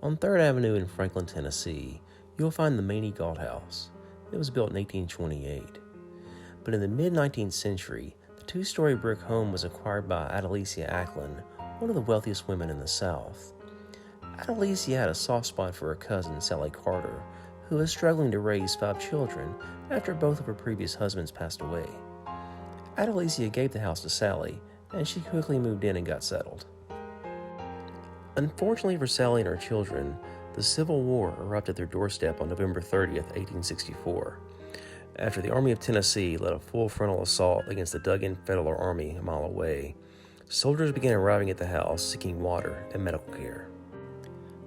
On 3rd Avenue in Franklin, Tennessee, you'll find the Money Gaut House. It was built in 1828. But in the mid-19th century, the two-story brick home was acquired by Adelicia Acklin, one of the wealthiest women in the South. Adelicia had a soft spot for her cousin, Sallie Carter, who was struggling to raise 5 children after both of her previous husbands passed away. Adelicia gave the house to Sallie, and she quickly moved in and got settled. Unfortunately for Sallie and her children, the Civil War erupted at their doorstep on November 30th, 1864. After the Army of Tennessee led a full frontal assault against the dug-in Federal Army a mile away, soldiers began arriving at the house seeking water and medical care.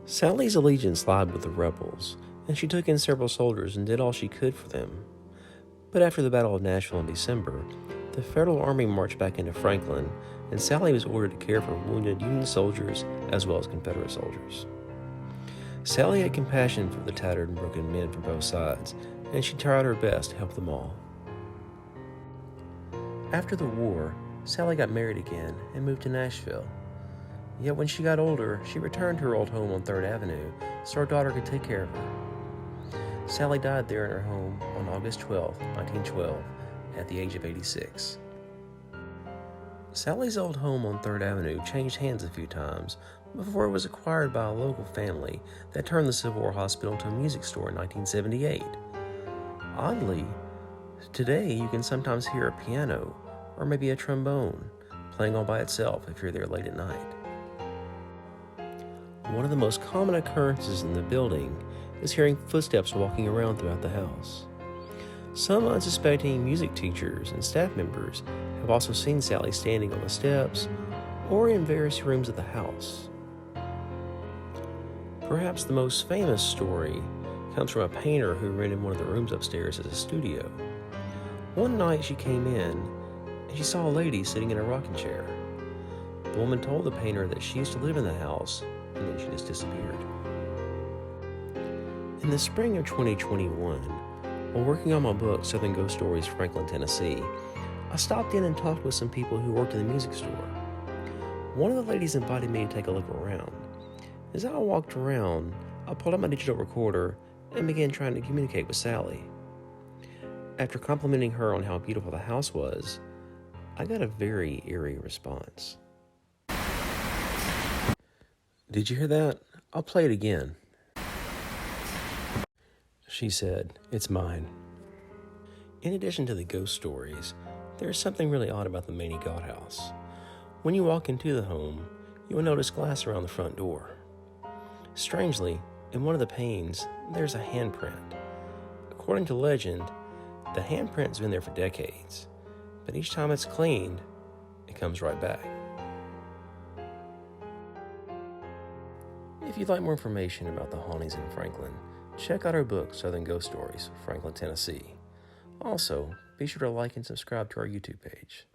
Sallies Allegiance lied with the rebels, and she took in several soldiers and did all she could for them. But after the Battle of Nashville in December, the Federal Army marched back into Franklin, and Sallie was ordered to care for wounded Union soldiers as well as Confederate soldiers. Sallie had compassion for the tattered and broken men from both sides, and she tried her best to help them all. After the war, Sallie got married again and moved to Nashville. Yet when she got older, she returned to her old home on 3rd Avenue so her daughter could take care of her. Sallie died there in her home on August 12, 1912, at the age of 86. Sallie's old home on 3rd Avenue changed hands a few times before it was acquired by a local family that turned the Civil War hospital into a music store in 1978. Oddly, today you can sometimes hear a piano or maybe a trombone playing all by itself if you're there late at night. One of the most common occurrences in the building is hearing footsteps walking around throughout the house. Some unsuspecting music teachers and staff members have also seen Sallie standing on the steps or in various rooms of the house. Perhaps the most famous story comes from a painter who rented one of the rooms upstairs as a studio. One night she came in and she saw a lady sitting in a rocking chair. The woman told the painter that she used to live in the house, and then she just disappeared. In the spring of 2021, while working on my book, Southern Ghost Stories, Franklin, Tennessee, I stopped in and talked with some people who worked in the music store. One of the ladies invited me to take a look around. As I walked around, I pulled out my digital recorder and began trying to communicate with Sallie. After complimenting her on how beautiful the house was, I got a very eerie response. Did you hear that? I'll play it again. She said, "It's mine." In addition to the ghost stories, there is something really odd about the Money Gaut House. When you walk into the home, you will notice glass around the front door. Strangely, in one of the panes, there's a handprint. According to legend, the handprint's been there for decades, but each time it's cleaned, it comes right back. If you'd like more information about the hauntings in Franklin, check out our book, Southern Ghost Stories, Franklin, Tennessee. Also, be sure to like and subscribe to our YouTube page.